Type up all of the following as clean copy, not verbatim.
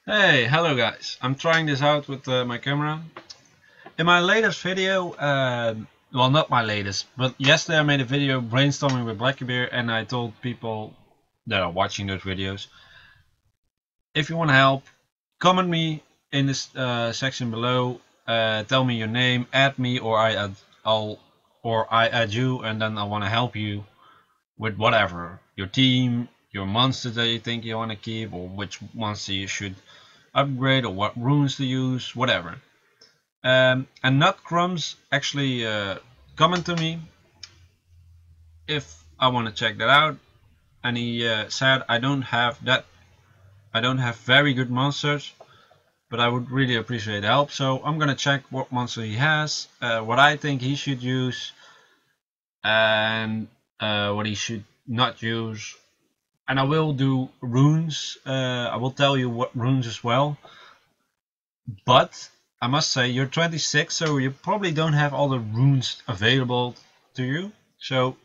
Hey, hello guys. I'm trying this out with my camera. In my latest video, well not my latest, but yesterday I made a video brainstorming with Blackybeer and I told people that are watching those videos, if you want to help, comment me in this section below, tell me your name, add me or I add you, and then I want to help you with whatever, your team, your monsters that you think you want to keep, or which monster you should upgrade, or what runes to use, whatever. And Notcrumbz actually commented to me if I want to check that out, and he said I don't have very good monsters, but I would really appreciate help. So I'm gonna check what monster he has, what I think he should use, and what he should not use. And I will do runes. I will tell you what runes as well. But I must say, you're 26, so you probably don't have all the runes available to you. So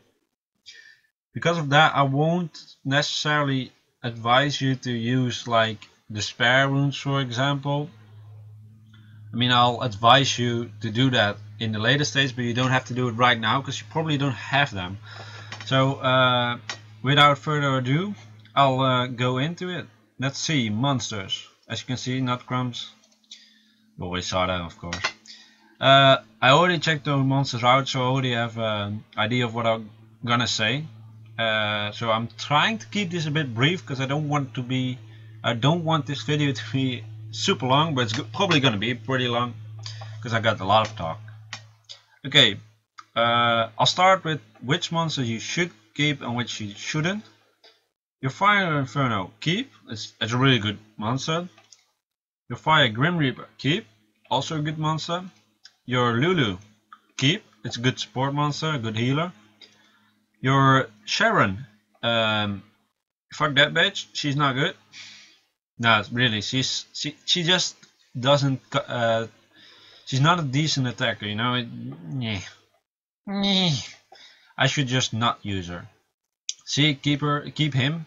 because of that, I won't necessarily advise you to use like the spare runes, for example. I mean, I'll advise you to do that in the later stage, but you don't have to do it right now because you probably don't have them. So without further ado, I'll go into it. Let's see, monsters. As you can see, Notcrumbz. You always saw that, of course. I already checked those monsters out, so I already have an idea of what I'm gonna say. So I'm trying to keep this a bit brief because I don't want this video to be super long, but it's probably gonna be pretty long because I got a lot of talk. Okay, I'll start with which monster you should keep and which you shouldn't. Your Fire Inferno, keep. It's a really good monster. Your Fire Grim Reaper, keep. Also a good monster. Your Lulu, keep. It's a good support monster, a good healer. Your Sharon, fuck that bitch. She's not good. No, really, she just doesn't. She's not a decent attacker, you know. I should just not use her. See, keep him.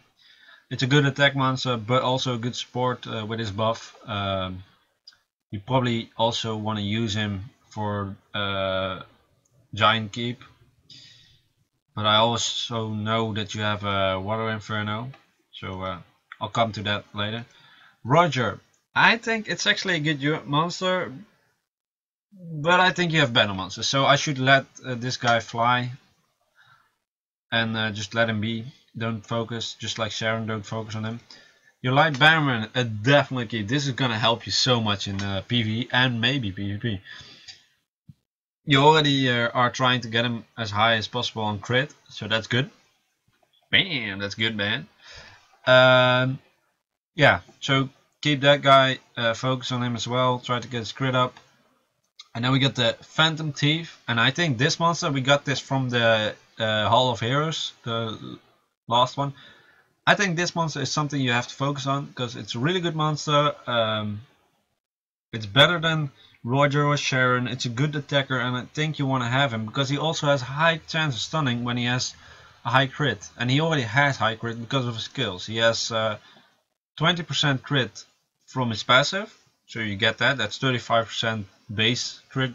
It's a good attack monster, but also a good support with his buff. You probably also want to use him for Giant Keep. But I also know that you have a Water Inferno, so I'll come to that later. Roger, I think it's actually a good monster, but I think you have better monsters, so I should let this guy fly and just let him be. Don't focus, just like Sharon, don't focus on him. Your Light Bannerman, definitely keep. This is gonna help you so much in PvE and maybe PvP. You already are trying to get him as high as possible on crit, so that's good. Bam, that's good, man. Yeah, so keep that guy, focus on him as well, try to get his crit up. And then we got the Phantom Thief, and I think this monster, we got this from the Hall of Heroes, the last one. I think this monster is something you have to focus on, because it's a really good monster. It's better than Roger or Sharon, it's a good attacker, and I think you want to have him, because he also has a high chance of stunning when he has a high crit. And he already has high crit because of his skills. He has 20% crit from his passive, so you get that. That's 35% base crit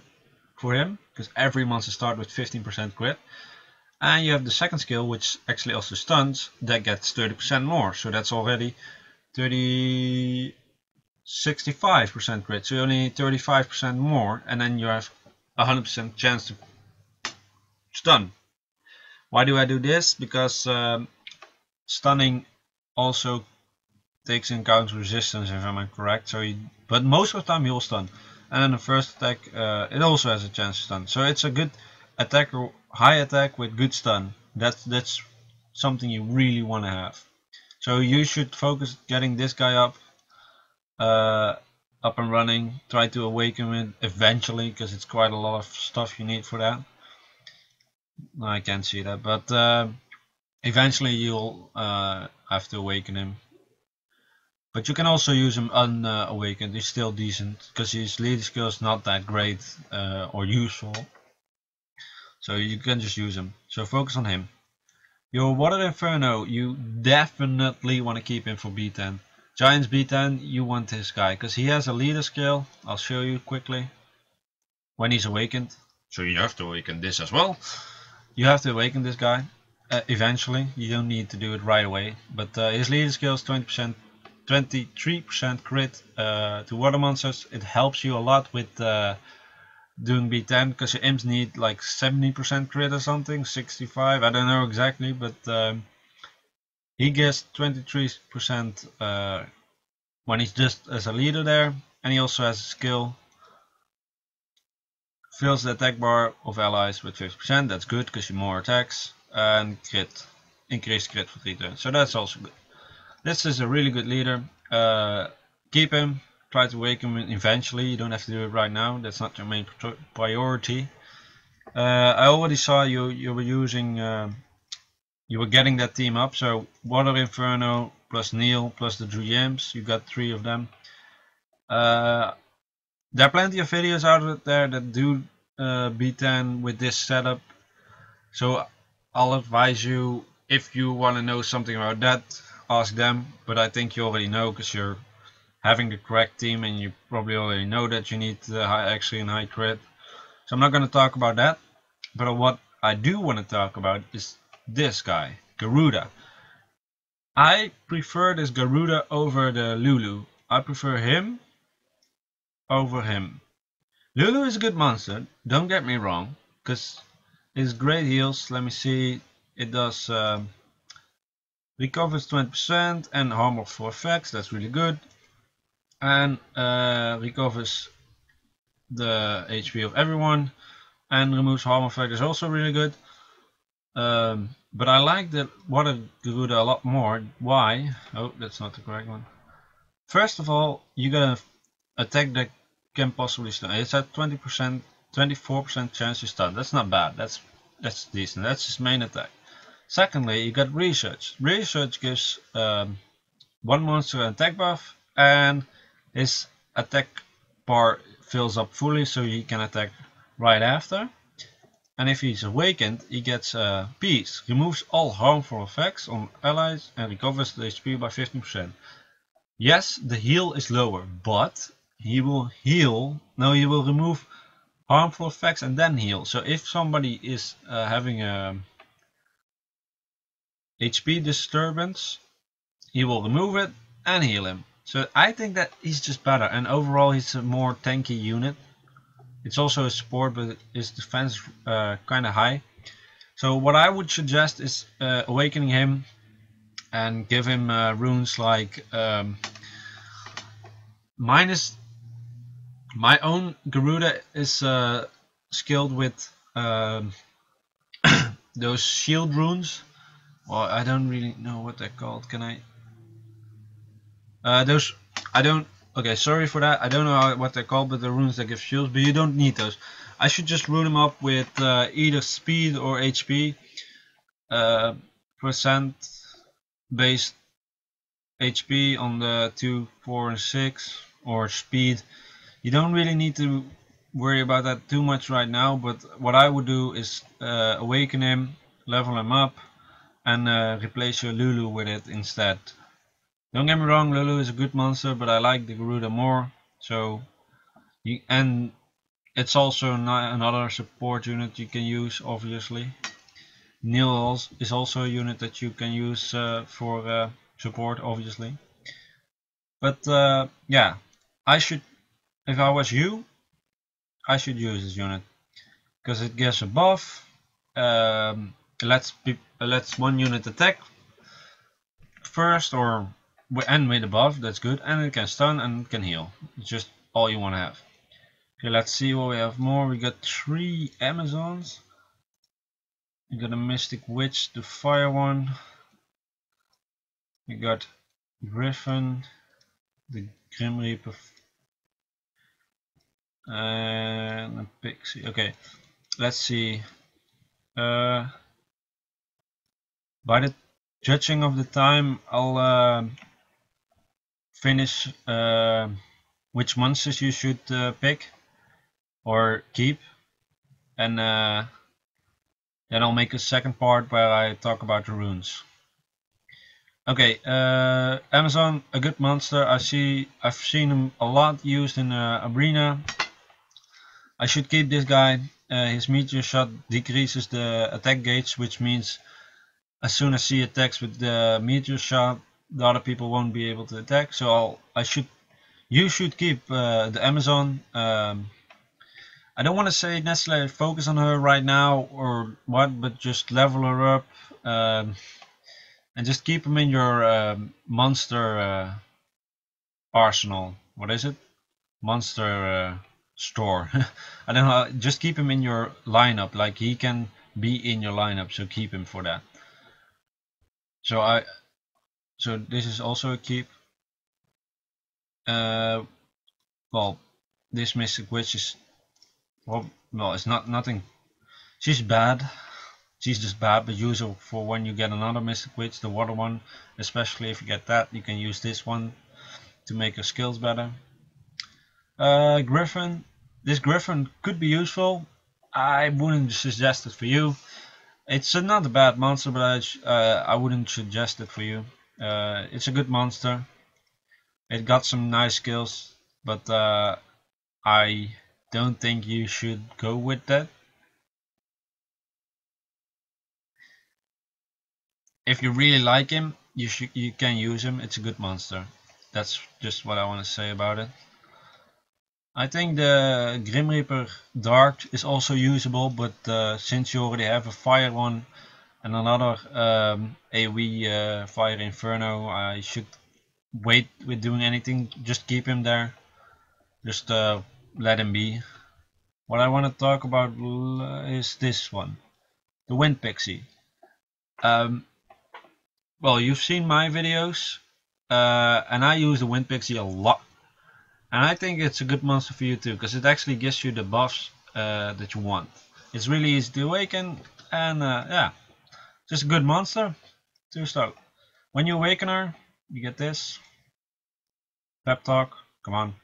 for him, because every monster starts with 15% crit. And you have the second skill, which actually also stuns, that gets 30% more, so that's already 65% crit, so you only need 35% more, and then you have 100% chance to stun. Why do I do this? Because stunning also takes into account resistance, if I'm correct. So, but most of the time he will stun, and then the first attack it also has a chance to stun. So it's a good attacker, high attack with good stun. That's something you really want to have. So you should focus getting this guy up and running. Try to awaken it eventually, because it's quite a lot of stuff you need for that. I can't see that, but eventually you'll have to awaken him. But you can also use him unawakened. He's still decent, because his leader skill is not that great or useful. So you can just use him. So focus on him. Your Water Inferno, you definitely want to keep him for B10. Giants B10, you want this guy because he has a leader skill. I'll show you quickly when he's awakened. So you have to awaken this as well. You have to awaken this guy eventually. You don't need to do it right away. But his leader skill is 20%, 23% crit to water monsters. It helps you a lot with doing B10 because your imps need like 70% crit or something, 65. I don't know exactly, but he gets 23% when he's just as a leader there, and he also has a skill. Fills the attack bar of allies with 50%, that's good because you more attacks, and crit, increased crit for 3 turns, so that's also good. This is a really good leader. Keep him, try to wake him eventually, you don't have to do it right now, that's not your main priority. I already saw you were using, you were getting that team up, so Water Inferno plus Neil plus the GMs, you got 3 of them. There are plenty of videos out there that do B10 with this setup, so I'll advise you, if you want to know something about that, ask them, but I think you already know because you're having the correct team and you probably already know that you need actually high crit. So I'm not going to talk about that, but what I do want to talk about is this guy, Garuda. I prefer this Garuda over the Lulu. I prefer him over him. Lulu is a good monster, don't get me wrong, because it's great heals. Let me see, it does recovers 20% and armor for effects, that's really good, and recovers the HP of everyone and removes harm effect is also really good. But I like the Water Garuda a lot more. Why? Oh, that's not the correct one. First of all, you got an attack that can possibly stun. It's at 20%, 24% chance to stun. That's not bad. That's decent. That's his main attack. Secondly, you got research. Research gives one monster an attack buff, and his attack bar fills up fully, so he can attack right after. And if he's awakened, he gets peace, removes all harmful effects on allies and recovers the HP by 15%. Yes, the heal is lower, but he will heal. No, he will remove harmful effects and then heal. So if somebody is having a HP disturbance, he will remove it and heal him. So I think that he's just better, and overall he's a more tanky unit. It's also a support, but his defense kind of high. So what I would suggest is awakening him and give him runes like minus. My own Garuda is skilled with those shield runes. Well, I don't really know what they're called. Can I? Those I don't. Okay, sorry for that. I don't know what they're called, but the runes that give shields, but you don't need those. I should just rune them up with either speed or HP. Percent based HP on the 2, 4, and 6, or speed. You don't really need to worry about that too much right now, but what I would do is awaken him, level him up, and replace your Lulu with it instead. Don't get me wrong, Lulu is a good monster, but I like the Garuda more. So, and it's also another support unit you can use, obviously. Neil is also a unit that you can use for support, obviously. But yeah, if I was you, I should use this unit because it gives a buff. Lets one unit attack first or and with a buff, that's good, and it can stun and it can heal. It's just all you want to have. Okay, let's see what we have more. We got 3 Amazons. We got a Mystic Witch, the fire one. We got Griffin, the Grim Reaper, and a Pixie. Okay, let's see. By the judging of the time, I'll finish which monsters you should pick or keep, and then I'll make a second part where I talk about the runes. Okay, Amazon, a good monster. I've seen him a lot used in arena. I should keep this guy. His meteor shot decreases the attack gauge, which means as soon as he attacks with the meteor shot, the other people won't be able to attack. So you should keep the Amazon. I don't want to say necessarily focus on her right now or what, but just level her up and just keep him in your monster arsenal. What is it? Monster store. I don't know. Just keep him in your lineup. Like he can be in your lineup, so keep him for that. So this is also a keep. Well, this Mystic Witch is well, it's nothing. She's bad. She's just bad, but use her for when you get another Mystic Witch, the water one. Especially if you get that, you can use this one to make your skills better. Griffin. This Griffin could be useful. I wouldn't suggest it for you. It's not a bad monster, but I wouldn't suggest it for you. It's a good monster. It got some nice skills, but I don't think you should go with that. If you really like him, you can use him. It's a good monster. That's just what I want to say about it. I think the Grim Reaper Dark is also usable, but since you already have a fire one and another AoE fire inferno, I should wait with doing anything. Just keep him there. Just let him be. What I want to talk about is this one, the Wind Pixie. Well, you've seen my videos, and I use the Wind Pixie a lot. And I think it's a good monster for you too, because it actually gives you the buffs that you want. It's really easy to awaken, and yeah, just a good monster to start. When you awaken her, you get this. Pep talk, come on.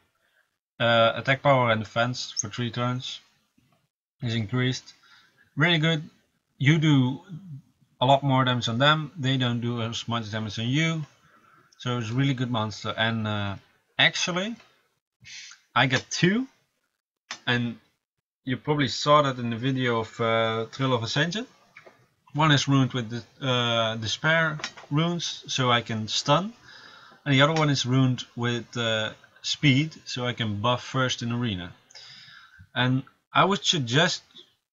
Attack power and defense for 3 turns is increased. Really good. You do a lot more damage on them. They don't do as much damage on you. So it's a really good monster. And actually, I get 2, and you probably saw that in the video of Thrill of Ascension. One is ruined with the Despair runes, so I can stun, and the other one is ruined with Speed, so I can buff first in Arena. And I would suggest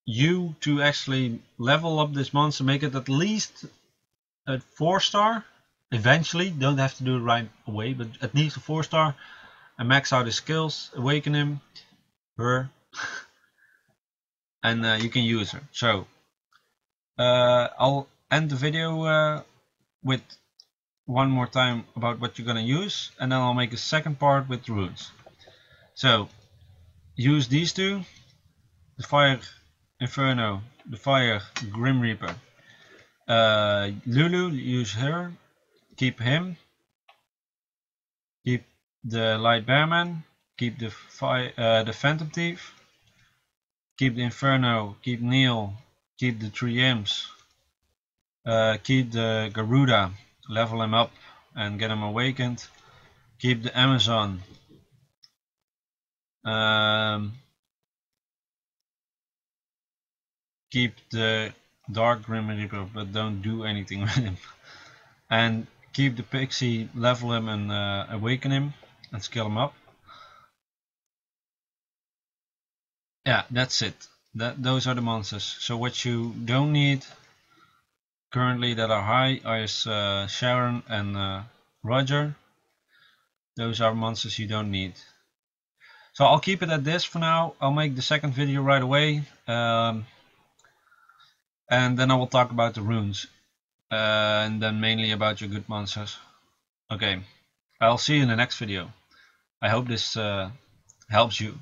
you to actually level up this monster, make it at least a 4-star. Eventually, don't have to do it right away, but at least a 4-star. And max out his skills, awaken him, her, and you can use her. So I'll end the video with one more time about what you're gonna use, and then I'll make a second part with runes. So use these two, the Fire Inferno, the Fire Grim Reaper. Lulu, use her, keep him, keep the Light Bearman, keep the Phantom Thief, keep the Inferno, keep Neil, keep the 3 imps, keep the Garuda, level him up and get him awakened, keep the Amazon, keep the Dark Grim Reaper, but don't do anything with him, and keep the Pixie, level him and awaken him and skill him up. Yeah, that's it. Those are the monsters. So what you don't need currently that are high is Sharon and Roger. Those are monsters you don't need. So I'll keep it at this for now. I'll make the second video right away. And then I will talk about the runes. And then mainly about your good monsters. Okay, I'll see you in the next video. I hope this helps you.